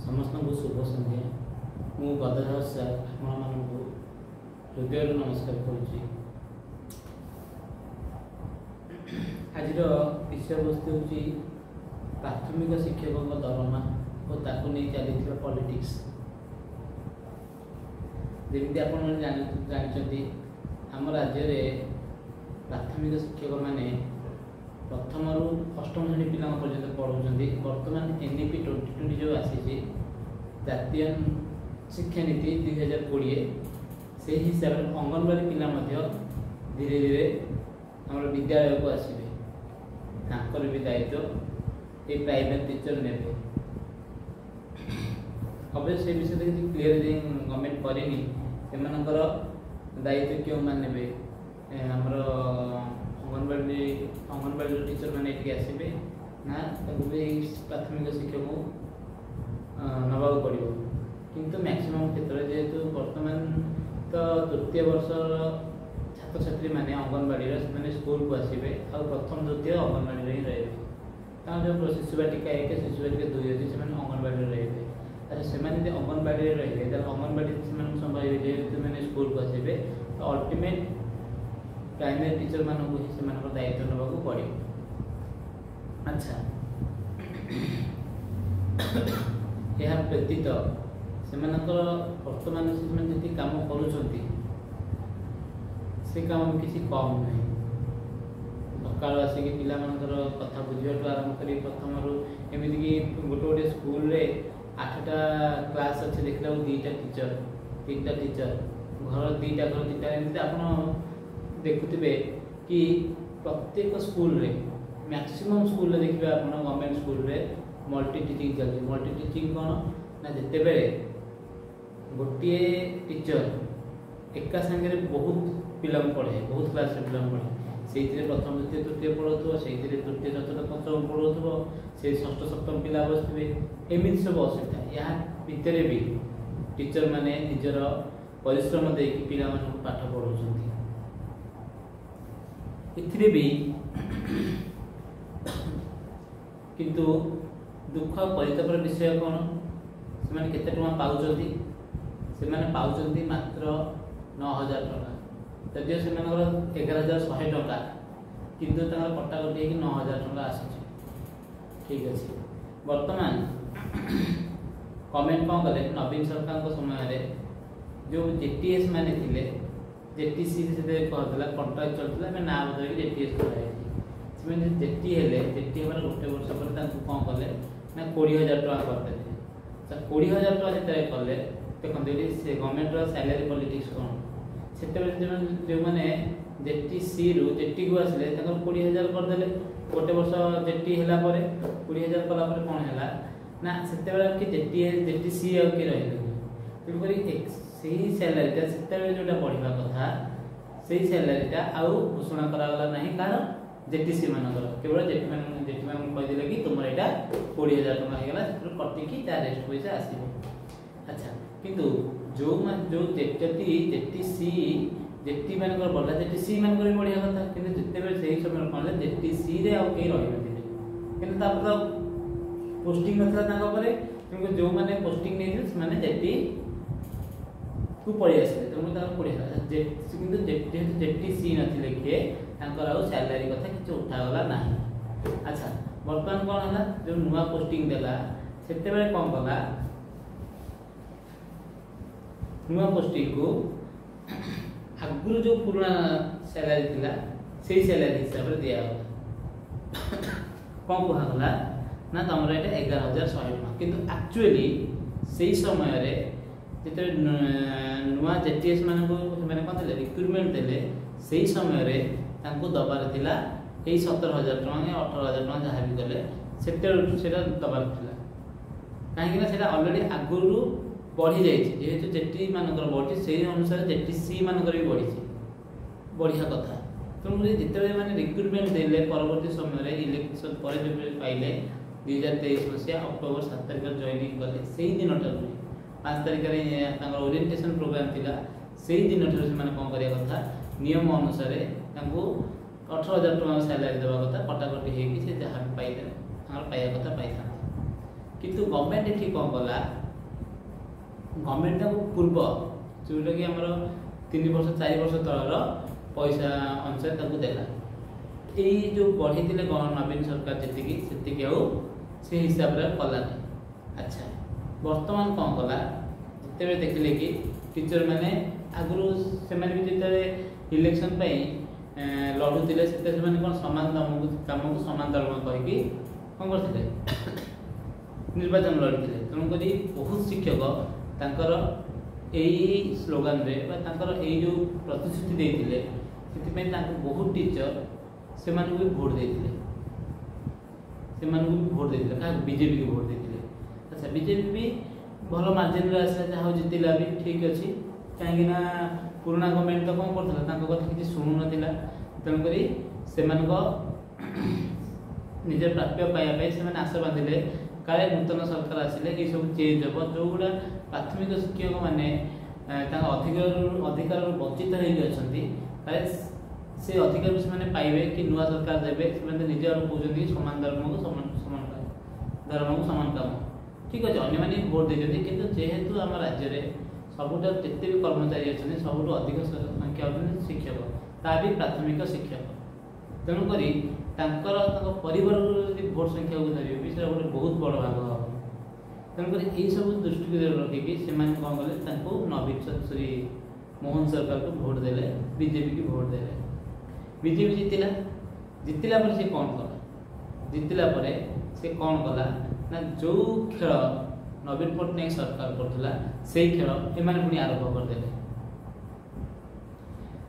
समस्त को शुभ संध्या मु गदाधर सार आपण हृदय नमस्कार करुच्ची। आज विषय वस्तु हूँ प्राथमिक शिक्षकों दरमा और ताकू नहीं चली पॉलिटिक्स। जमी आप जानते आम राज्य में प्राथमिक शिक्षक माने प्रथम रु अष्टम श्रेणी पिला पर्यटन पढ़ाऊँ। बर्तमान NEP 2020 जो आसी जातीय शिक्षा नीति 2020 से हिसाब से अंगनवाड़ी पिला धीरे धीरे आम विद्यालय को आसवे तांकर भी दायित्व ये प्राइवेट टीचर ने। अवश्य से विषय किसी क्लीयर गवर्नमेंट करनी से दायित्व क्यों माने आमर अंगनवाड़ी टीचर मैंने ये आसवे ना प्राथमिक शिक्षक को नवा पड़ो। किंतु मैक्सिमम क्षेत्र जेहेतु बर्तमान तो तृतीय वर्ष छात्र छात्री मैंने अंगनवाड़ी मैंने स्कूल को आसवे आ प्रथम द्वितीय अंगनवाड़ी ही रहे। जो शिशुवाटिका 1 शिशुवाटिका 2 अच्छी से अंगनवाड़ी रहे। अच्छा से अंगनवाड़ी रही अंगनवाड़ी से संभावित जेहेतु मैंने स्कूल को आसवे तो अल्टीमेट प्राइमरी टीचर मानक ही दायित्व नाक पड़े। अच्छा यह व्यतीत से बर्तमान से काम करुँच से काम किसी कम नहीं। सका आसिक पिला कथा बुझा आरंभ कर प्रथम रू एमती गोटे गोटे स्कूल रे 8टा क्लास अच्छे देखला 2टा टीचर 3टा टीचर घर 2टा घर 3टा एमती आप देखुवे कि प्रत्येक स्कूल रे मैक्सिमम स्कूल रे देखिए आप गवर्नमेंट स्कूल रे मल्टी टीचिंग चलती। मल्टी टीचिंग कौन ना जिते बेले गोटे टीचर एका संगे बहुत पिला पढ़े बहुत क्लास पिला पढ़े से प्रथम द्वितीय तृतीय पढ़ाऊ से तृतीय चतुर्थ पंचम पढ़ाऊ से षष्ठ सप्तम पिला बसवे एमती सब असुविधा। यहाँ भितर भी टीचर माने निजर परिश्रम देकी पिला पाठ पढ़ाऊँ। इथिरे भी किंतु दुख परितापर विषय कौन से केते टଙ୍କା पाउचंती से पाउचंती मात्र 9,000 टଙ୍କା जदिव से 11,100 टଙ୍କା किंतु कटाकटी 9,000 टଙ୍କା आसी। ठीक अच्छे बर्तमान कमेंट कौन कले नवीन सरकार समय जो JTS माने थिले JTC से कहला कंट्राक्ट चलता मैं ना बदल JTS कराई से जेटी हेले जेटी हमारे गोटे वर्ष पर कौन कले ना 20,000 टଙ୍କା करदे। 20,000 टଙ୍କା जिते कले देखते से गवर्नमेंट सैलरी पॉलिटिक्स कौन से जो मैंने JTC रु जेटी को आसिले 20,000 करदे। गोटे वर्ष जेटी है 20,000 कलापर कौन है ना से JTC आ कि रही तेणुक से सैलरीटा से जोटा बढ़ा कथा से सैलरीटा आउ घोषणा कराला नहीं कारण JTC मानकर केवल जेटी मान कहीदे कि तुम यहाँ 20,000 टଙ୍କା होगा कटिकी रेस्ट पैसा आसो। अच्छा किंतु जो जेटी मान बढ़ला JTC मान भी बढ़िया कथा कि जिते से समय कौन JTC रे आउ कहीं रही ना कि पोस्टिंग ना जो मैंने पोस्टिंग नहीं जेटी को पड़े आसे तेणु पढ़ा कितु जेहेतु JTC नथिले किए सैलरी कथा कि उठागला ना। अच्छा बर्तमान कौन है जो नुआ पोस्टिंग देला से कौन कला नुआ पोस्टिंग को आगुरी जो पुराना सैलरी थिला से सैलरी हिसाब से दिगला कौन कहला ना तुम ये 11,100 टଙ୍କା किंतु एक्चुअली से समय जिते नुआ JTS मान कौन थे रिक्रुटमेंट देले से समय दबार थिला 17,000 टଙ୍କା 18,000 टଙ୍କା जहाँ भी गले से दबार थिला कहीं अलरेडी आगुरी बढ़ी जाए जेहेतु जेटी मानकर बढ़ी से अनुसार JTC मानकर भी बढ़ी बढ़िया कथा। तेणुक जिते मैंने रिक्रुटमेंट देले परवर्ती समय इलेक्शन पर जो पाइले 2023 मसीहा अक्टोबर 7 तारिख जॉइनिंग कले से दिन 5 तारिख ओरिएंटेशन प्रोग्राम थिला से दिन से कौन करिया कथा नियम अनुसार 18,000 टଙ୍କା सैलरी देवा कथा कटाकटी होगी से जहाँ भी पाइले पाइबा कथा पाई था। किंतु गवर्नमेंट एठी कौन कला गवर्नमेंट पूर्व जोटा कि आमर 3 वर्ष 4 वर्ष तलर पैसा अनुसार देला यही जो बढ़ी नवीन सरकार जी से हिसाब से कलानी। अच्छा वर्तमान कौन कला जिते देखिले कि टीचर मैंने आगु से इलेक्शन लड़ुले से कौन समान कम को समान दरमा कहीकि कौन करते निर्वाचन लड़ी तेणुक बहुत शिक्षक यही स्लोगान रे यही जो प्रतिश्रुति देते से बहुत टीचर से भी भोट देते भोट देते क्या बीजेपी को भोट देते। अच्छा बीजेपी भी भल मार्जिन आसा जहाँ जितला भी ठीक अच्छे कहीं पुराना गवर्नमेंट तो कौन करता कथा किसी शुणु ना तेणुक से निज प्राप्य पाइबापी से आशा बांधिले काले नूतन सरकार आसिले ये सब चेंज हम जो गुड़ा प्राथमिक शिक्षक मैंने अधिकार वंचित होती काले से अधिकार से पाइबे कि नुआ सरकार देवे से निजे आड़ कहते समान दरमा को दरमा को समान काम ठीक अच्छे अन्य भोट देते कि जेहेतु आम राज्य में सबुठ जिते भी कर्मचारी अच्छा सबुठ अधिक संख्या होती शिक्षक ता भी प्राथमिक शिक्षक तेणुक परिवार भोट संख्या को धरिए भी गोटे बहुत बड़ भाग हम तेणुक यही सब दृष्टि रखिकी से कौन कले नवीन श्री मोहन सरकार को भोट देले बीजेपी की भोट देले बीजेपी जितला पर से कौन कला जितला पर से कौन कला ना जो खेल नवीन पट्टनायक सरकार करथिला से खेल एमाने पुणी आरंभ करदेले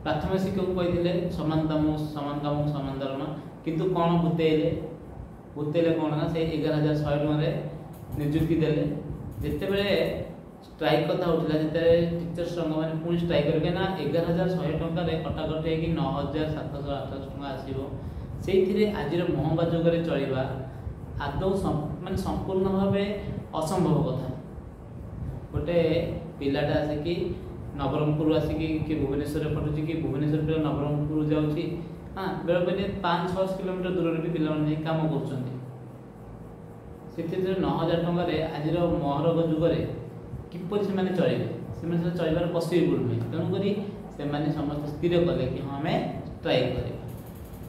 प्राथमिक शिक्षक कहते समान काम समान दरमा किंतु कौन भूतेले कौन ना से 11,100 टकर नियुक्ति देले जिते बड़े स्ट्राइक कथा उठला जिते टीचर संघ मैंने पुणी स्ट्राइक करके ना 11,100 टकर कटाकटी है कि 9,700-800 टका आसीबो से आज महंगा जुगे चलवा आदौ मान संपूर्ण भाव असंभव कथा गोटे पिलाटा आसिकी नवरंगपुर आसिकी कि भुवनेश्वर पढ़ुची कि भुवनेश्वर पिला नवरंगपुर जाऊँगी हाँ बेले बेले 5-6 किलोमीटर दूर भी पिला कम कर 9,000 टकर आज महरग जुगे किपर से चलते से चलबार पसिबल नुहे तेणुक से समस्त स्थिर कले कि हाँ आम स्ट्राइक कर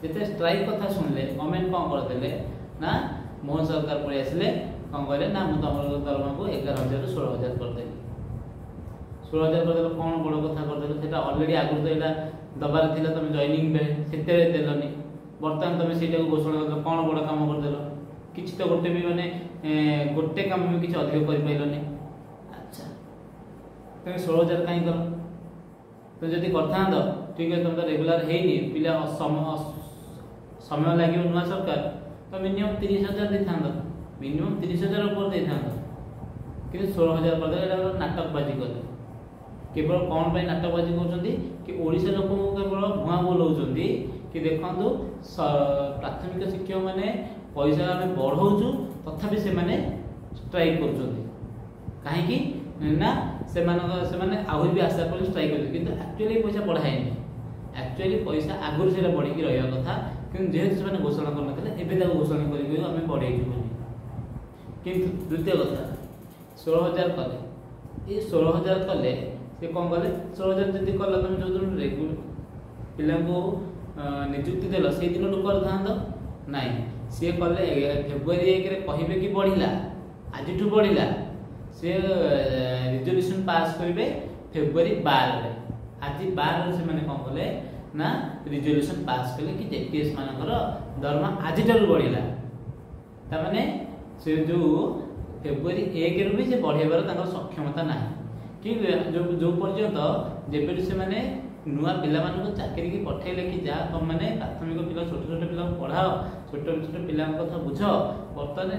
जिते स्ट्राइक कथा शुणिले गवर्नमेंट कौन करते ना मोहन सरकार पलि आसिले कौन कहले ना मुझे तुम दरमा को 11,000 ରୁ 16,000 करदेली 16,000 करदेल कौन बड़ कथा करदेल से अलरेडी आगुरी तो यहाँ दबार था तुम जॉइनिंग बेले से देलनि बर्तमान तुम से घोषणा कर कौन बड़ कम करदेल किसी तो गोटे भी माने गोटे कम भी किसी अधिक कर पाइलनि। अच्छा तुम 16,000 कहीं कर तुम जब करता ठीक है तुम तो रेगुलर है पिला समय लगे नुआ सरकार तो मिनिमम 30,000 दे था मिनिमम 30,000 ऊपर दे था कि 16,000 करदे नाटकबाजी कले केवल कौन पर नाटकबाजी कर ओडिशा लोक केवल भुआ बोलाऊँ कि देखु प्राथमिक शिक्षक मैंने पैसा आम बढ़ाऊँ तथापि से स्ट्राइक कहीं ना से आहरी भी आशा कर स्ट्राइक कर एक्चुअली पैसा बढ़ाए एक्चुअली पैसा आगुरी से बढ़ी रहा कथा कि जेहेतु से घोषणा करते घोषणा करें बढ़ेजु किंतु द्वितीय कथा 16,000 कले ये 16,000 कले से कौन कले 16,000 जब कल तुम जो दिन रेगुलर पिला निजुक्ति देल से दिन कर था ना सी कले फेब्रुआरी 1 कहे कि बढ़ला आज बढ़ला सी रिजोल्यूशन पास करेंगे फेब्रुआरी 12 आज 12 से मैंने कौन कले ना रिजोल्यूशन पास कले कि जेपीएस मानकर दरमा आज बढ़ला ताने से जो फेब्रुआरी 1 रू भी से बढ़ेबार सक्षमता ना कि जो पर्यंत जब से मैंने नुआ पिला चाकरी की पठेले कि जहाँ तुम मैंने प्राथमिक पिला छोट छोट पिला पढ़ाओ छोट छोट पिला कथा बुझ बर्तमान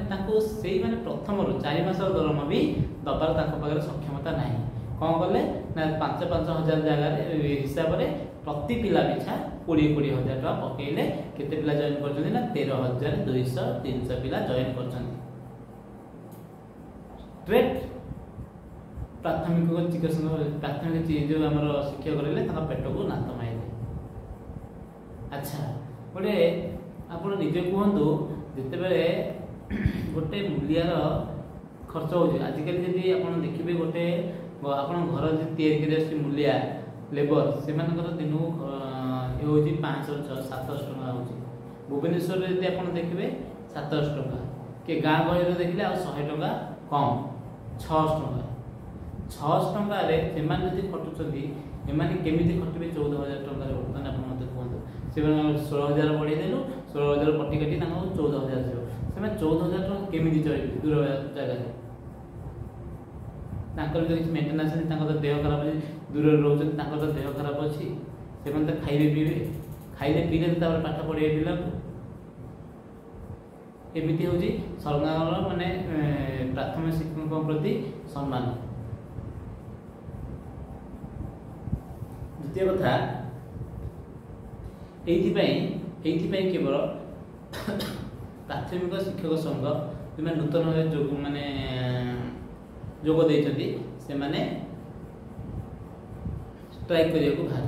से मैंने प्रथम 4 मास दरमा भी दबार पाखे सक्षमता ना कौन कले ना 5,000 जगह हिसाब से प्रति पिला पिछा 20,000 टका पकईले केते पिला जॉइन कर 13,200-300 पिला जॉइन कर स्ट्रेट प्राथमिक चिकित्सा प्राथमिक जो आम शिक्षक रही पेट को नात मारे। अच्छा गोटे आप निजे कहतु जिते बड़े गोटे मूलियार खर्च हो आजिकल जदि आप देखिए गोटे आप घर तैयारी मूलिया लेबर से दिन ये हूँ 500-700 टका हो भुवनेश्वर यदि आप देखिए 700 टका कि गाँ गहली देखिले आ 100 टका कम 600 टका 600 टकार से खटुच्च एमाने केमिति खटिबे 14,000 टका बर्तमान आप मत कहूँ से 16,000 बढ़े देलु 16,000 कटी काटी 14,000 से 14,000 टका केमिति चलिबे दूर जगह तांकर जो मेंटेनेंस नहीं तांकर देह खराब है दूर रोचन तांकर देह खराब अच्छी से तो खाइबे पीबे खाइले पीले पाठ पढ़े पिला एमती हूँ सरकार माने प्राथमिक शिक्षकों प्रति सम्मान। द्वितीय कथा ये केवल प्राथमिक शिक्षक संघ कि नूतन जो माने जोग देइछथि से माने स्ट्राइक करिया को बाहर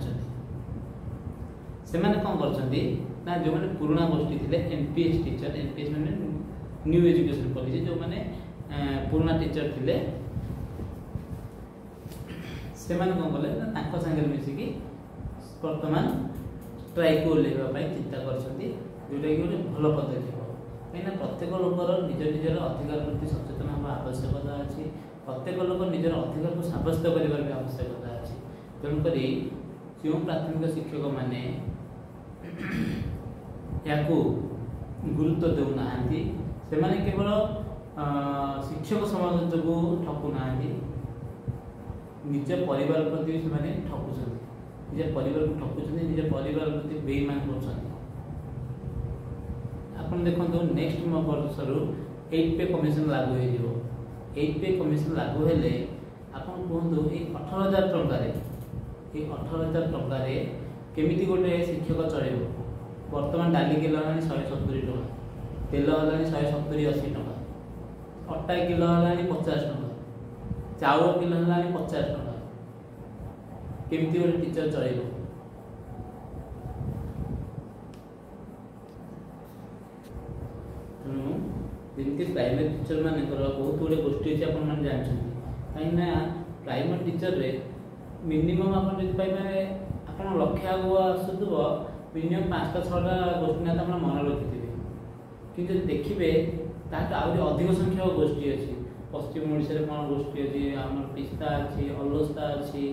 से माने कौन करछथि ना जो माने पुराना गोष्ठी थिले एनपीएस टीचर एनपीएस माने न्यू एजुकेशन पॉलिसी जो माने पुराना टीचर थिले से माने कौन कले ना तांको संगे मिसी की वर्तमान स्ट्राइक को लेबा पई चिंता करछथि जोटा कि ଗୋଟେ ଭଲ ପଦକ୍ଷେପ କାହିଁକିନା ପ୍ରତ୍ୟେକ ଲୋକର ନିଜର ଅଧିକାର ପ୍ରତି ସଚେତନ ହେବା ଆବଶ୍ୟକତା ଅଛି प्रत्येक लोक निजर अधिकार को सब्यस्त कर आवश्यकता अच्छी तेणुक जो प्राथमिक शिक्षक मैंने या गुरुत्व देना से केवल शिक्षक समाज जो ठकुना निज परिवार प्रति से ठकुं निज परिवार को ठकुं निज परिवार प्रति बेईमान कर देखो नेक्स्ट वर्ष 8 पे कमिशन लागू हो 8 पे कमिशन लागू हेले आपन कहतु ये 18,000 टंकार ये 18,000 टंकार केमिति गोटे शिक्षक चलो वर्तमान डाली किलो 170 टका तेल है 170-80 टका अटा किलो है 50 टका चाउल किलो है 50 टका केमिति गोटे टीचर चलो जमी प्राइमरी टीचर मान बहुत गुड़े गोष्ठी अच्छी आप जानते कहीं प्राइमरी टीचर रे मिनिमम आप पाइबे आप लक्ष्य आगु आसुव मिनिमम 5टा 6टा गोष्ठी ना मन रखिथे कि देखिए आहरी अधिक संख्यक गोष्ठी अच्छी पश्चिम ओडिशा कौन गोष्ठी अच्छी आम पिस्ता अच्छी अलोस्ता अच्छी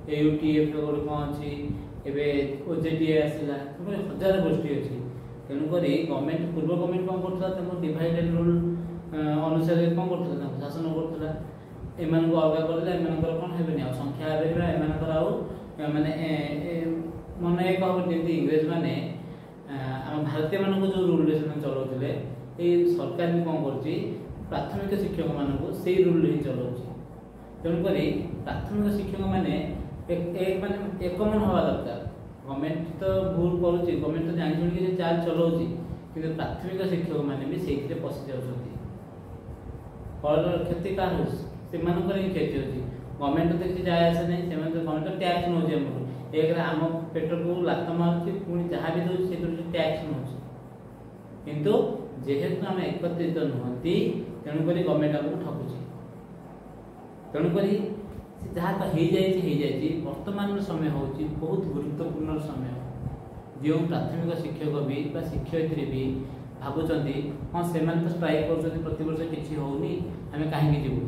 AUTF गोटे कौन अच्छी एवं OJTA आसला 1000 गोष्ठी अच्छी तेणुक गवर्नमेंट पूर्व गवर्नमेंट कौन कर डिवाइड एंड रूल अनुसार कौन कर शासन करूला एम अलग करदे एम कौन है संख्या एम माने मन एक हम जमी इंग्रेज मैंने आम भारतीय मान जो रूल चलाते ये सरकार भी कौन कर प्राथमिक शिक्षक मानक से रूल ही चलाऊ तेणुक प्राथमिक शिक्षक मैंने एक मन हवा दरकार गवर्नमेंट तो भूल करुच्ची गवर्नमेंट तो जानी चाल चलाऊँगी कि प्राथमिक शिक्षक मैंने भी से पशि जाती फल क्षति क्या हो क्षति होती गवर्नमेंट तो देखिए जाए आसे नहीं गवर्नमेंट तो टैक्स नौ एक आम पेट को लात मार्च पुणी जहाँ भी दूसरी से टैक्स नौ किंतु जेहेतु आम एकत्रित नुहति तेणुक गवर्नमेंट आमको ठकुची तेणुक जहाँ तो हो वर्तमान समय हूँ बहुत गुरुत्वपूर्ण समय जो प्राथमिक शिक्षक भी शिक्षयित्री भी भावुंट हाँ से तो स्ट्राइक कर प्रतिवर्ष किसी होनी आम कहीं जीवु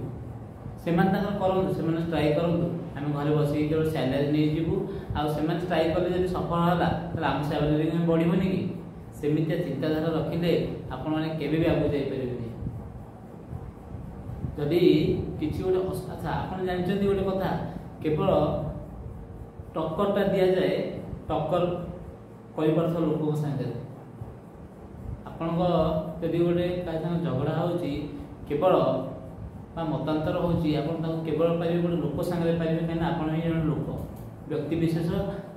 से करूँ से स्ट्राइक करूँ आम घर बस केवल सैलरी नहीं जीवु आम स्ट्राइक कले जब सफल है आम सैलरी बढ़ोनी कि सेमित चिंताधारा रखिले आपण मैंने केवे भी आगे जापर जदि किसी गोटे अच्छा आप जानते गोटे कथा केवल टक्करटा दि जाए टक्कर कर लोक सागर आपण जदि गोटे झगड़ा हो केवल मतांतर होवल पारे गोटे लोक सागर पारे कहीं आप ही जन लोक व्यक्ति विशेष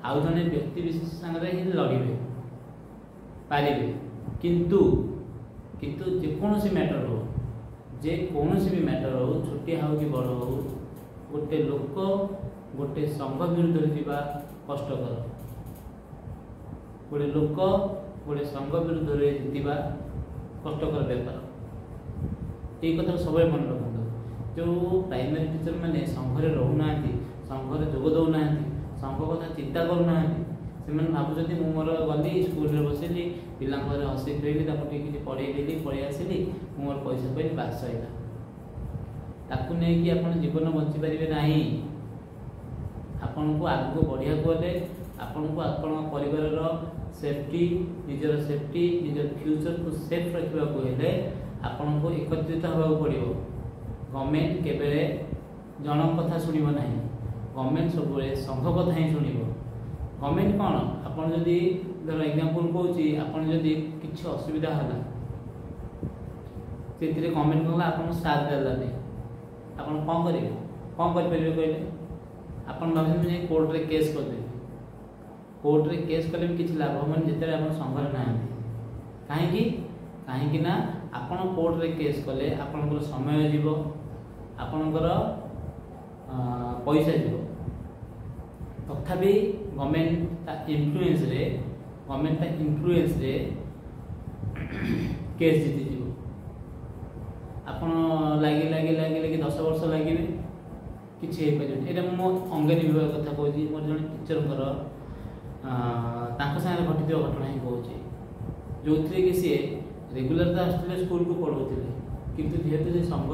आउ जड़े व्यक्ति विशेष सागर ही लड़े पारे किंतु किंतु जेकोसी मैटर हो जेकोसी भी मैटर हो छोटिया हो कि बड़ हो गोटे लोक गोटे संघ विरुद्ध जावा कष्टकर गोटे लोक गोटे संघ विरुद्ध जीतवा कष्टकर बेपार ये कथा सब मन रखु जो प्राइमरी टीचर मैंने संघरे रोना संघरे जोग दौना संघ कथा चिंता करूना से भावुँ मोर गली स्कूल बसिली पिला हसी खुएली किसी पढ़ेदेली पढ़ी आसली मोर पैसा पाई बास सैला ताकू नहीं कि आप जीवन बंची पारे ना आपण को आगू बढ़िया गले आपण को आपण परिवार सेफ्टी निजर सेफ्टी निजर फ्यूचर को सेफ रखा हेले आपण को एकत्रित होगा पड़ो। गवर्नमेंट केबे जन कथा शुणव ना गवर्नमेंट सब संघ कथा ही शुण गवर्नमेंट कौन आपड़ जदि धर एग्जांपल कौची आपड़ जदि किसी असुविधा है से गवर्नमेंट कहला आपन साथ देलानी आपन कौन करेंगे कौन करेंगे कहले आपन भाई कोर्ट रे केस कर कोर्ट रे केस कले भी किसी लाभ हम जिते आप संघर ना कहीं ना आपन कोर्ट रे केस कले आपन समय जीव आपनकर पैसा जीव तथापि गवर्नमेंट इन्फ्लुएंस रे केस जीति जीव आपन लगे लगे लगे लगे 10 वर्ष लगे किसी ये मो अंगनी विभाग कथा कहूँ मोर जन टीचर साथ घटी घटना ही कहूँ जो थी कि सी रेगुलर तो आसते स्कूल को पढ़ाते किंतु जेहेतु से संघ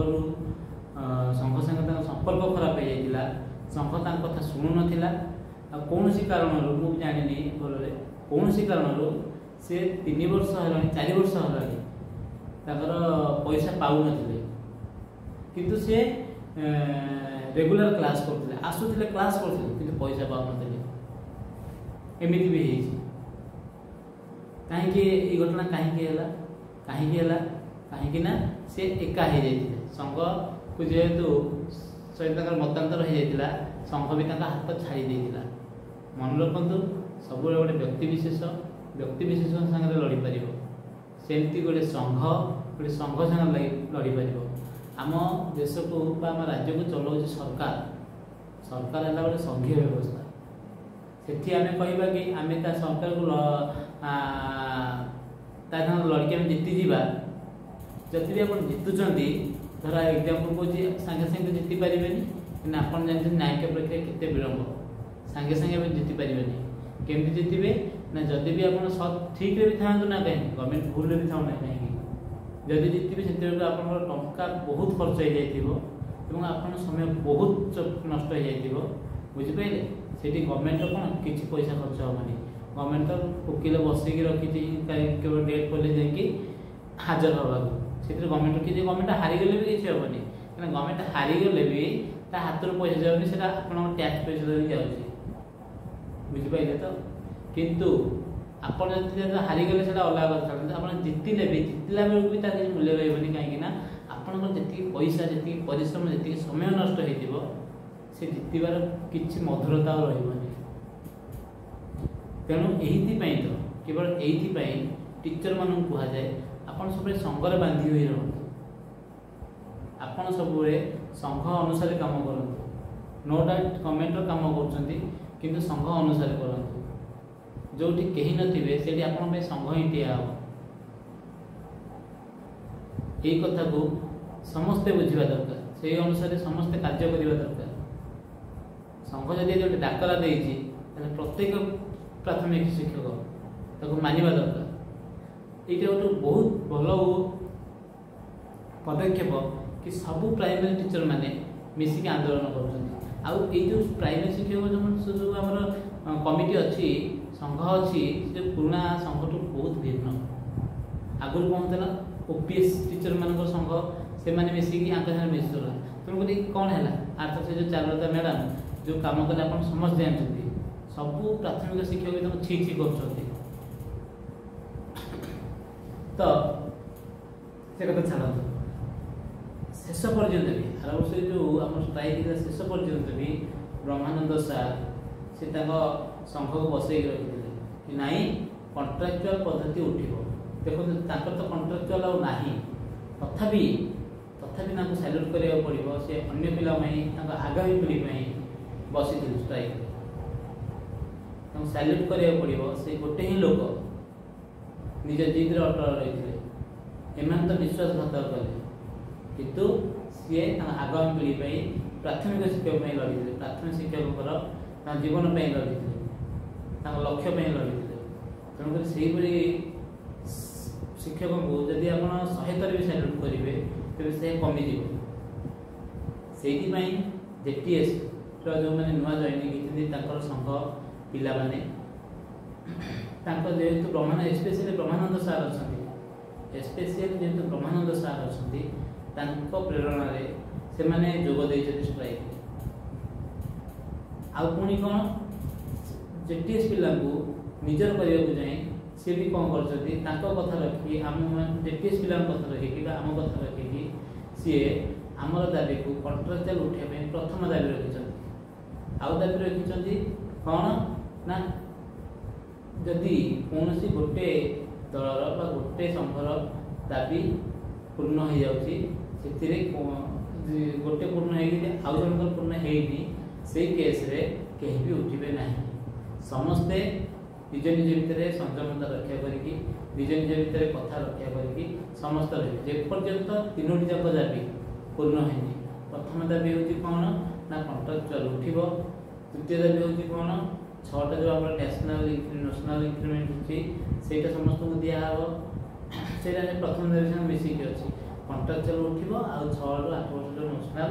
संगे संपर्क खराब हो जाता संघ कथा शुणु नाला कौन कारण मुझे जानी भल कौन कारण से 3 वर्ष है 4 वर्ष है पैसा पाऊ न किंतु से रेगुलर क्लास करते आसुले क्लास करते कि पैसा पाऊन एमती भी कहीं घटना कहीं ना से एका हो जाते संघ को जेहेतु सहित मतांतर हो जाता संघ भी हाथ छाड़ी देता मन रखु सब गोटे व्यक्तिशेष सागर लड़ी पार सेमती गोटे संघ सागर लड़ी पार आम देश को आम राज्य को चलाऊँ सरकार है गोटे संघीय व्यवस्था से आम कहवा कि आम सरकार को लड़की आम जीति जावा जदि भी आप जीतुंट धर एग्जांपल कौन सागे सागे जीति पारे कि आप जानते न्यायिक प्रक्रिया केते विलंब सागे सागे जीति पारे केमती जीतबे ना जदि भी आप ठीक भी था ना कहीं गवर्नमेंट भूल भी था ना कहीं जदि जीतबे से टंका बहुत खर्च हो जाइए आप समय बहुत नष्ट हो जाइए बुझिपारे से गवर्नमेंट कौन किसी पैसा खर्च हेनी गवर्नमेंट तो वकिल बसिक रखी केवल डेट पड़े जाकि हाजर हवा से गवर्नमेंट किसी गवर्नमेंट हारीगले भी किसी हेनी क्या गवर्नमेंट हारीगले भी हाथ पैसा जाऊनी से टैक्स पैसा जाऊँगी बुझिपारे तो किंतु आपड़ जब हारीगले से अलग कथा आप जीतिले भी जीतला बेलू भी किसी मूल्य रही कहीं आपंकर जी पैसा जी परिश्रम जी समय नष्ट हो से जीतबार किसी मधुरता रही तेणु यही तो केवल यही टीचर मान कहुए आपड़ सब संघर बांधि हुई रुँ आपड़ सब संघ अनुसार काम करूँ नो डाउट गवर्नमेंट काम कर संघ अनुसार करूँ जो कहीं नथिबे से आप संघ ही ठिया हम यही कथा को समस्ते बुझा दरकार से अनुसार समस्ते कार्य करने दरकार संघ जदि गोटे डाकरा देती प्रत्येक प्राथमिक शिक्षक मानिबा दरकार ये गोटे बहुत भल पदक्षेप कि सबू प्राइमरी टीचर माने मिसिक आंदोलन कर जो प्राइमरी शिक्षक जो आम कमिटी अच्छी संघ अच्छी से पुराना संघ तो बहुत भिन्न आगुरी कौन था ओपीएस टीचर मान संघ से मिसिकी मिसुला तेणुक कौन है आर्थ से जो चारुलता मैडम जो कम कले आप समझते जानते सबू प्राथमिक शिक्षक भी छी छी कर तो से कथा छाड़ शेष पर्यंत भी आर वर्ष जो आम स्ट्राइक शेष पर्यंत भी ब्रह्मानंद सार से संघ को बसई रखी कि नाई कंट्राक्चुअल पद्धति उठो देखो तो कंट्राक्चुअल ना तथापि सैल्यूट करा पड़ो से अन्य पिला आगामी पीढ़ी बसी स्ट्राइक सैल्यूट करा पड़ो से गोटे ही लोक निज जिद्रे अटल रही एम तो विश्वासघात कले କିନ୍ତୁ ସିଏ ଆଗାମୀ ପିଢ଼ି ପାଇଁ ପ୍ରାଥମିକ ଶିକ୍ଷକ ପାଇଁ ଲଢ଼ିଥିଲେ, ପ୍ରାଥମିକ ଶିକ୍ଷକଙ୍କର ତାଙ୍କ ଜୀବନ ପାଇଁ ଲଢ଼ିଥିଲେ, ତାଙ୍କ ଲକ୍ଷ୍ୟ ପାଇଁ ଲଢ଼ିଥିଲେ। ତେଣୁକରି ସେଇଭଳି ଶିକ୍ଷକଙ୍କୁ ଯଦି ଆପଣ 100 ବି ସାଲ୍ୟୁଟ୍ କରିବେ ତେବେ ସେ କମିଯିବ। ସେଇଥିପାଇଁ JTSର ଯେଉଁମାନେ ନୂଆ ଜଏନିଂ ହେଇଛନ୍ତି ତାଙ୍କର ସଂଘ ପିଲାମାନେ ତାଙ୍କ ଯେହେତୁ ସ୍ପେସିଆଲି ବ୍ରହ୍ମାନନ୍ଦ ସାର୍ ଅଛନ୍ତି, ଯେହେତୁ ବ୍ରହ୍ମାନନ୍ଦ ସାର୍ ଅଛନ୍ତି ତାଙ୍କ ପ୍ରେରଣାରେ ସେମାନେ ଯୋଗ ଦେଇଛନ୍ତି ଷ୍ଟ୍ରାଇକ୍। ଆଉ ପୁଣି କ'ଣ JTS ପିଲାଙ୍କୁ ନିଜର କରିବାକୁ ଯାଇ ସିଏ ବି କ'ଣ କରିଛନ୍ତି, ତାଙ୍କ କଥା ରଖି ଆମ JTS ପିଲାଙ୍କ କଥା ରଖିକି ବା ଆମ କଥା ରଖିକି ସିଏ ଆମର ଦାବିକୁ କଣ୍ଟ୍ରାକ୍ଚୁଆଲ ଉଠାଇବା ପାଇଁ ପ୍ରଥମ ଦାବି ରଖିଛନ୍ତି। ଆଉ ଦାବି ରଖିଛନ୍ତି କ'ଣ ନା ଯଦି କୌଣସି ଗୋଟେ ଦଳର ବା ଗୋଟେ ସଂଘର ଦାବି ପୂର୍ଣ୍ଣ ହେଇଯାଉଛି, ସେଥିରେ ଗୋଟେ ପୂର୍ଣ୍ଣ ହେଇକି ଆଉ ଜଣଙ୍କର ପୂର୍ଣ୍ଣ ହେଇନି, ସେଇ କେସ୍ରେ କେହି ବି ଉଠିବେ ନାହିଁ। ସମସ୍ତେ ନିଜ ନିଜ ଭିତରେ ସଂଯମତା ରକ୍ଷା କରିକି ନିଜ ନିଜ ଭିତରେ କଥା ରକ୍ଷା କରିକି ସମସ୍ତେ ରହିବେ ଯେପର୍ଯ୍ୟନ୍ତ 3ଟି ଯାକ ଦାବି ପୂର୍ଣ୍ଣ ହେଇନି। ପ୍ରଥମ ଦାବି ହେଉଛି କ'ଣ ନା କଣ୍ଟ୍ରାକ୍ଚୁଆଲ ଉଠିବ। ଦ୍ୱିତୀୟ ଦାବି ହେଉଛି କ'ଣ 6ଟା ଯେଉଁ ଆମର ନ୍ୟାସନାଲ ଇନକ୍ରିମେଣ୍ଟ ଅଛି ସେଇଟା ସମସ୍ତଙ୍କୁ ଦିଆହେବ। ସେଇଟା ପ୍ରଥମ ଦାବି ସାଙ୍ଗେ ମିଶିକି ଅଛି, କଣ୍ଟ୍ରାକ୍ଚୁଆଲ ଉଠିବ ଆଉ 6ରୁ 8 ବର୍ଷର ନ୍ୟାସନାଲ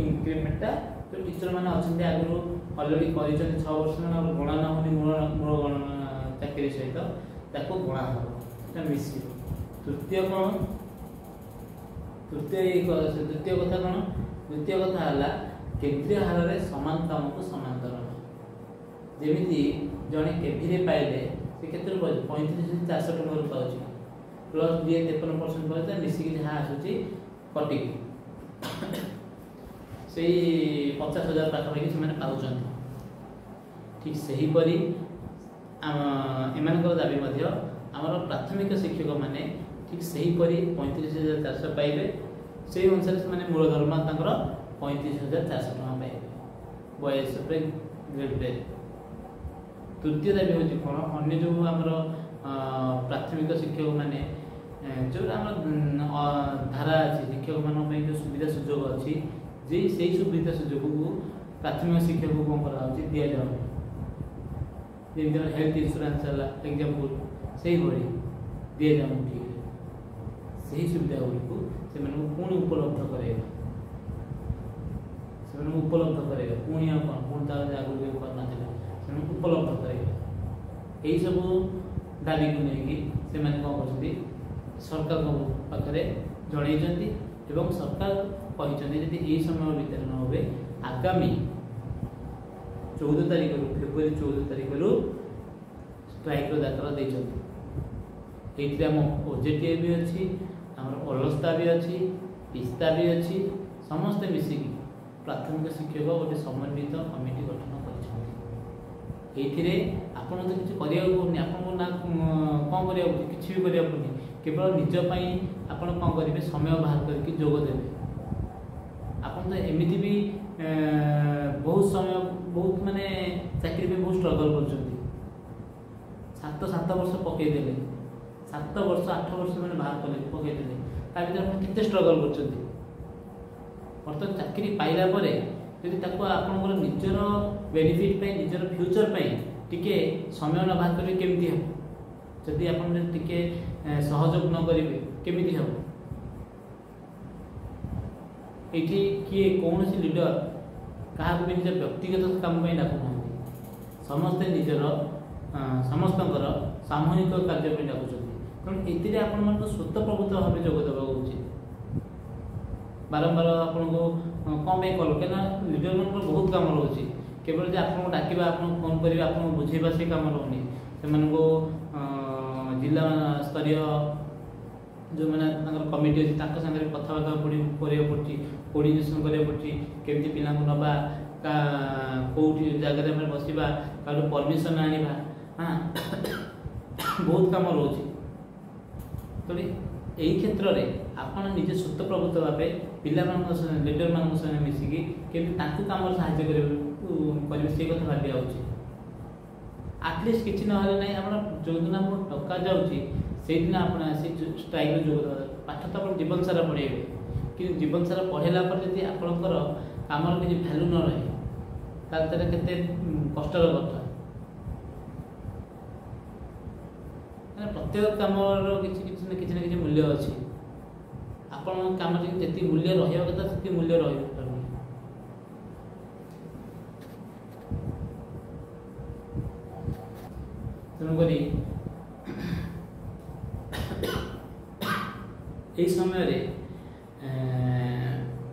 ଇନକ୍ରିମେଣ୍ଟଟା ଯେଉଁ ଟିଚରମାନେ ଅଛନ୍ତି ଆଗରୁ ଅଲରେଡ଼ି କରିଛନ୍ତି 6 ବର୍ଷ ମାନେ ଗଣନା ହେଉନି ମୂଳ ଗଣନା ଚାକିରି ସହିତ ତାକୁ ଗଣା ହେବ, ସେଟା ମିଶିବ। ତୃତୀୟ କଥା କ'ଣ? ଦ୍ୱିତୀୟ କଥା ହେଲା କେନ୍ଦ୍ରୀୟ ହାରରେ ସମାନ କାମକୁ ସମାନ ଦରମା। ଯେମିତି ଜଣେ କେଭିରେ ପାଇଲେ ସେ କେତେ ପାଉଛି 35,400 ଟଙ୍କାରୁ ପାଉଛି, ପ୍ଲସ୍ DA 53% ପାଉଛି, ମିଶିକି ଯାହା ଆସୁଛି କଟିକି ସେଇ 50,000 ପାଖାପାଖି ସେମାନେ ପାଉଛନ୍ତି। ଠିକ୍ ସେହିପରି ଏମାନଙ୍କର ଦାବି ମଧ୍ୟ ଆମର ପ୍ରାଥମିକ ଶିକ୍ଷକମାନେ ଠିକ୍ ସେହିପରି 35,400 ପାଇବେ। ସେଇ ଅନୁସାରେ ସେମାନେ ମୂଳ ଦରମା ତାଙ୍କର 35,400 ଟଙ୍କା ପାଇବେ ବୟସ ଗ୍ରେଡ୍। ତୃତୀୟ ଦାବି ହେଉଛି କ'ଣ? ଅନ୍ୟ ଯେଉଁ ଆମର ପ୍ରାଥମିକ ଶିକ୍ଷକମାନେ ଯେଉଁଟା ଆମର ଧାରା ଅଛି ଶିକ୍ଷକମାନଙ୍କ ପାଇଁ ଯେଉଁ ସୁବିଧା ସୁଯୋଗ ଅଛି ଯେ ସେଇ ସୁବିଧା ସୁଯୋଗକୁ ପ୍ରାଥମିକ ଶିକ୍ଷକକୁ କ'ଣ କରାହେଉଛି ଦିଆଯାଉନି। ଯେମିତି ଆମର ହେଲ୍ଥ ଇନ୍ସୁରାନ୍ସ ହେଲା ଏକ୍ଜାମ୍ପଲ୍, ସେଇଭଳି ଦିଆଯାଉନି। ଠିକ୍ ସେହି ସୁବିଧା ଗୁଡ଼ିକୁ ସେମାନଙ୍କୁ ପୁଣି ଉପଲବ୍ଧ କରାଇବା, ପୁଣି ଆଉ କ'ଣ ପୁଣି ତାର ଆଗରୁ ଯେଉଁ କରିନଥିଲା ସେମାନଙ୍କୁ ଉପଲବ୍ଧ କରାଇବା। ଏହିସବୁ ଦାବିକୁ ନେଇକି ସେମାନେ କ'ଣ କରୁଛନ୍ତି ସରକାରଙ୍କ ପାଖରେ ଜଣାଇଛନ୍ତି ଏବଂ ସରକାର କହିଛନ୍ତି ଯଦି ଏହି ସମୟ ଭିତରେ ନ ହୁଏ ଆଗାମୀ 14 ତାରିଖରୁ ଫେବୃଆରୀ 14 ତାରିଖରୁ ଷ୍ଟ୍ରାଇକ୍ର ଡାକରା ଦେଇଛନ୍ତି। ଏଇଥିରେ ଆମ OJTI ବି ଅଛି, ଆମର ଅଲସ୍ତା ବି ଅଛି, ପିସ୍ତା ବି ଅଛି। ସମସ୍ତେ ମିଶିକି ପ୍ରାଥମିକ ଶିକ୍ଷକ ଗୋଟେ ସମନ୍ୱିତ କମିଟି ଗଠନ କରିଛନ୍ତି। ଏଇଥିରେ ଆପଣଙ୍କୁ ତ କିଛି କରିବାକୁ ପଡ଼ୁନି, ଆପଣଙ୍କୁ ନା କ'ଣ କରିବାକୁ ପଡ଼ୁଛି, କିଛି ବି କରିବାକୁ ପଡ଼ୁନି। କେବଳ ନିଜ ପାଇଁ ଆପଣ କ'ଣ କରିବେ, ସମୟ ବାହାର କରିକି ଯୋଗ ଦେବେ। ଆପଣ ତ ଏମିତି ବି ବହୁତ ସମୟ ବହୁତ ମାନେ ଚାକିରି ପାଇଁ ବହୁତ ଷ୍ଟ୍ରଗଲ୍ କରୁଛନ୍ତି। 7 ବର୍ଷ ପକେଇଦେଲେ, 7 ବର୍ଷ 8 ବର୍ଷ ମାନେ ବାହାର କଲେ ପକେଇଦେଲେ, ତା ଭିତରେ ଆପଣ କେତେ ଷ୍ଟ୍ରଗଲ୍ କରୁଛନ୍ତି। ବର୍ତ୍ତମାନ ଚାକିରି ପାଇଲା ପରେ ଯଦି ତାକୁ ଆପଣଙ୍କର ନିଜର ବେନିଫିଟ୍ ପାଇଁ ନିଜର ଫ୍ୟୁଚର ପାଇଁ ଟିକେ ସମୟ ନ ବାହାର କରିବେ କେମିତି ହେବ? ଯଦି ଆପଣ ଯଦି ଟିକେ ସହଯୋଗ ନ କରିବେ କେମିତି ହେବ? ଏଇଠି କିଏ କୌଣସି ଲିଡର କାହାକୁ ବି ନିଜ ବ୍ୟକ୍ତିଗତ କାମ ପାଇଁ ଡାକୁନାହାନ୍ତି, ସମସ୍ତେ ନିଜର ସମସ୍ତଙ୍କର ସାମୂହିକ କାର୍ଯ୍ୟ ପାଇଁ ଡାକୁଛନ୍ତି। ତେଣୁ ଏଥିରେ ଆପଣମାନଙ୍କୁ ସ୍ୱତଃପ୍ରବୃତ୍ତ ଭାବେ ଯୋଗ ଦେବାକୁ ଉଚିତ। ବାରମ୍ବାର ଆପଣଙ୍କୁ କ'ଣ ପାଇଁ କଲ, କାହିଁକିନା ଲିଡରମାନଙ୍କର ବହୁତ କାମ ରହୁଛି। କେବଳ ଯେ ଆପଣଙ୍କୁ ଡାକିବା, ଆପଣଙ୍କୁ ଫୋନ୍ କରିବା, ଆପଣଙ୍କୁ ବୁଝେଇବା ସେ କାମ ରହୁନି। ସେମାନଙ୍କୁ ଜିଲ୍ଲା ସ୍ତରୀୟ ଯେଉଁମାନେ ତାଙ୍କର କମିଟି ଅଛି ତାଙ୍କ ସାଙ୍ଗରେ କଥାବାର୍ତ୍ତା କରିବାକୁ ପଡ଼ୁଛି, କୋର୍ଡ଼ିନେସନ୍ କରିବାକୁ ପଡ଼ୁଛି, କେମିତି ପିଲାଙ୍କୁ ନେବା, କେଉଁଠି ଜାଗାରେ ଆମେ ବସିବା, କାହାଠୁ ପରମିସନ୍ ଆଣିବା, ବହୁତ କାମ ରହୁଛି। ତେଣୁ ଏହି କ୍ଷେତ୍ରରେ ଆପଣ ନିଜେ ସ୍ୱତଃପ୍ରବୃତ୍ତ ଭାବେ ପିଲାମାନଙ୍କ ସହ ଲିଡରମାନଙ୍କ ସହ ମିଶିକି କେମିତି ତାଙ୍କୁ କାମରେ ସାହାଯ୍ୟ କରିବେ ସେ କଥା ଭାବିବା ଉଚିତ। ଆଟଲିଷ୍ଟ କିଛି ନହେଲେ ନାହିଁ, ଆପଣ ଯେଉଁଦିନ ଆପଣଙ୍କୁ ଡକା ଯାଉଛି ସେଇଦିନ ଆପଣ ଆସି ଷ୍ଟ୍ରାଇକ୍ରେ ଯୋଗ ଦେବା। ପାଠ ତ ଆପଣ ଜୀବନ ସାରା ପଢ଼େଇବେ, कि जीवन सारा पढ़ेला पर यदि आपणकर कामर किसी भैल्यू न रहे तार केते कष्टर कथा प्रत्येक कामर किसी ना किसी मूल्य अच्छी आपण काम जी मूल्य रहा कथा से मूल्य रही तेणुक यही समय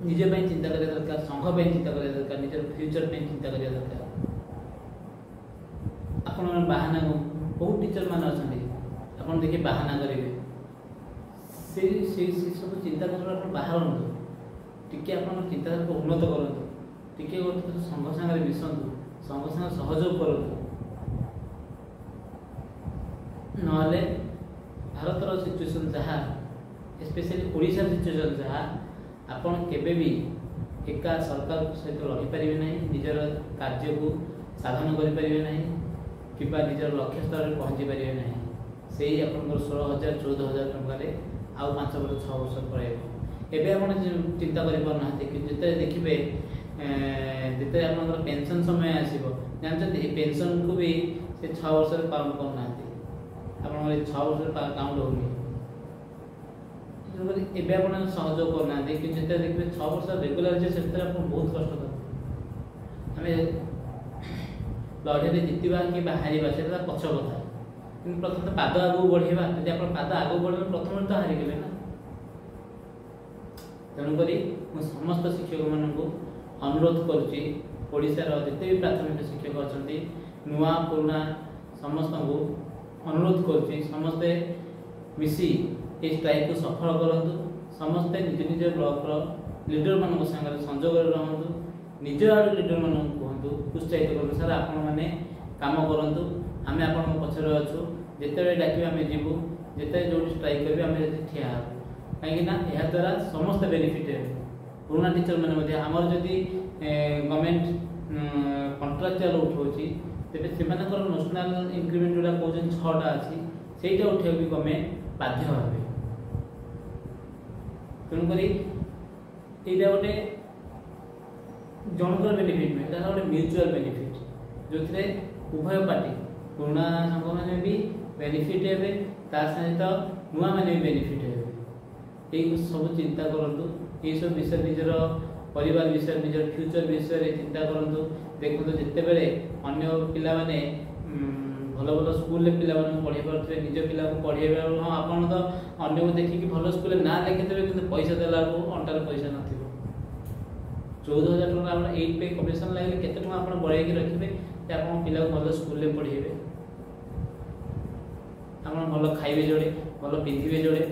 निजे चिंता करिया दरकार संघ चिंता करिया दरकार निजर फ्यूचर चिंता करिया दरकार आपण बाहाना बहुत टीचर मान अच्छा आप देखिए बाहाना करेंगे से सब चिंता बाहर टिके आप चिंताधारा को उन्नत करूँ टिके गोटे संघ सागर मिशंतु संघ सागर सहयोग करूँ नहले भारतर सिचुएसन जहाँ स्पेशली ओडिशा सिचुएसन जहाँ आपण केबे भी एका सरकार सहित रही पारे ना निजर कार्य को साधन करें ना कि निजर लक्ष्य स्तर में पहुँची पारे ना से ही आप 16,000 14,000 टकर आउ 5 वर्ष 6 वर्ष पड़े एवं आप चिंता करना कि जिते देखिए जिते आप पेंशन समय आसो जानते पेंशन को भी से 6 वर्ष काउंट करना आप 6 वर्ष काउंट होनी एवं आप सहयोग करना कि जिते देखिए 6 वर्ष रेगुलर से बहुत कष्ट आम लड़े जितवा कि हारिबा से पक्ष कथा कि प्रथम पाद आगू बढ़ेगा जब आप पाद आगू बढ़े प्रथम तो हारिगले ना तेणुक समस्त शिक्षक मानू अनुरोध करुशार जिते भी प्राथमिक शिक्षक अच्छा नुआ पुराणा समस्त को अनुरोध करुच्ची समस्ते मिसी ये स्ट्राइक को सफल करूँ समस्ते निज निज ब्लॉक लीडर मान सागर संजोग रुँ निज आड़ लीडर मान कहतु उत्साहित करूँ सर आपण मैंने कम करूँ आम आप पचर अच्छु जिते डाक आम जीवु जिते जो स्ट्राइक करेंगे आम ठिया कहीं यह द्वारा समस्त बेनिफिट है पुराना टीचर मैंने आमर जदि गवर्नमेंट कंट्राक्चुअल उठाऊँगी तेरे से नेशनल इंक्रीमेंट जोड़ा कौन 6टा अच्छी से उठे भी गवर्नमेंट बाध्य हे तेणुक यहाँ गोटे जनकर बेनिफिट नुहे यहाँ गोटे म्यूचुअल बेनिफिट जो थे उभय पार्टी पुराणा संघ मैंने भी बेनिफिट हे सहित नुआ मैंने भी बेनिफिट हे यही सब चिंता करूँ ये सब विषय निजर परिवार विषय निजर फ्यूचर विषय चिंता करूँ देखो जिते बड़े अन्य पिला माने भल भल स्कूल पिला पढ़े पारे निज पिला पढ़े हाँ आपड़ तो अन्य को देखिए भल स्कूल ना लिखिदेवे कि पैसा देला अंटार पैसा ना 14,000 टका आप 8 पे कमिशन लगे केते टका आप बढ़ाई रखिए आप पिला भल स्कूल पढ़ेबे आप भल खाइबे जोड़े भल पिंधे जोड़े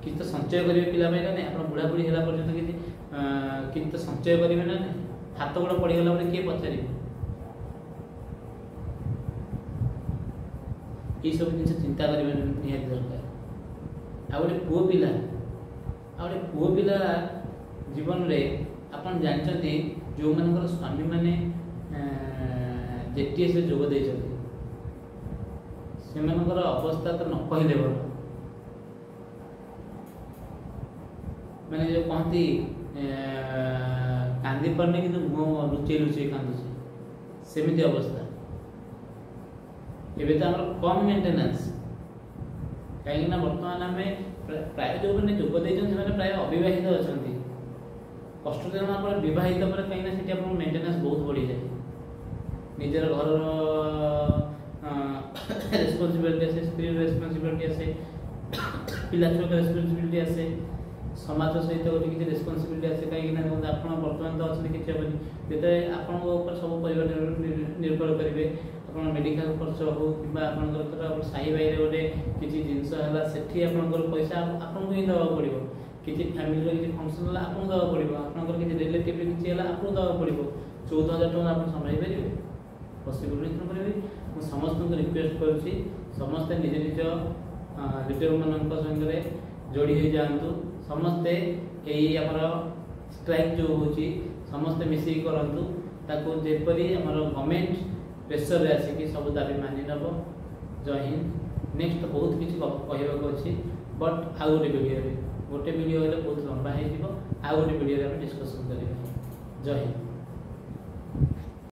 कि तो संचय करेंगे पिला ना आप बुढ़ा बुढ़ी है पर्यटन कि तो संचय करेंगे ना हाथ गोड़ पड़गला किए पचार ये सब जिन चिंता करने निहाती दरकार आ गए पुओ पिला जीवन में आप जानते जो मान स्वामी मैंने जेटीएस जोग देते से अवस्था तो न कहले भल मैंने जो कहती कांदी पारने कि मुह लुचे लुचे कांदुचे सेमती अवस्था एवं तो आम कम मेन्टेनान्स कहीं बर्तमान आम प्राय जो मैंने जोग देते प्राय अविवाहित अच्छा कष्टजन आप बहित पर कहीं मेन्टेनान्स बहुत बढ़ी जाए निजर घर रेस्पॉन्सिबिलिटी आसे स्त्री रेस्पॉन्सिबिलिटी आसे पिला छुआ रेस्पॉन्सिबिलिटी आसे समाज सहित गोटे किसी रेस्पॉन्सिबिलिटी आसे कहीं आप बर्तमान तो अच्छे किसी हेनी जिते आप सब परिवार निर्भर करेंगे आप मेडिकल खर्च हो कि आप साही भाई गोटे किसी जिनस है से पैसा आपको ही देवा पड़ो किसी फैमिली किसी फंक्शन है आपको देवा पड़ो आप किसी रिलेटिव किसी है आपको देवा पड़ो 14,000 टका आप संभाई पारे पसिबल करेंगे मुझे समस्त को रिक्वेस्ट करुँची समस्ते निज निज लीडर मान संगे जोड़ी हो जातु समस्ते यही आमर स्ट्राइक जो होची समस्ते मिसिक करंतु ताको जेपरी आमर गवर्नमेंट प्रेशर आसिक सब दाबी मानि नब। जय हिंद। नेक्स्ट बहुत किसी कहवाक अच्छी बट आउ गोटे वीडियो हेल्ले बहुत लंबा हो आउ गोटे वीडियो डिस्कसन करेंगे। जय हिंद।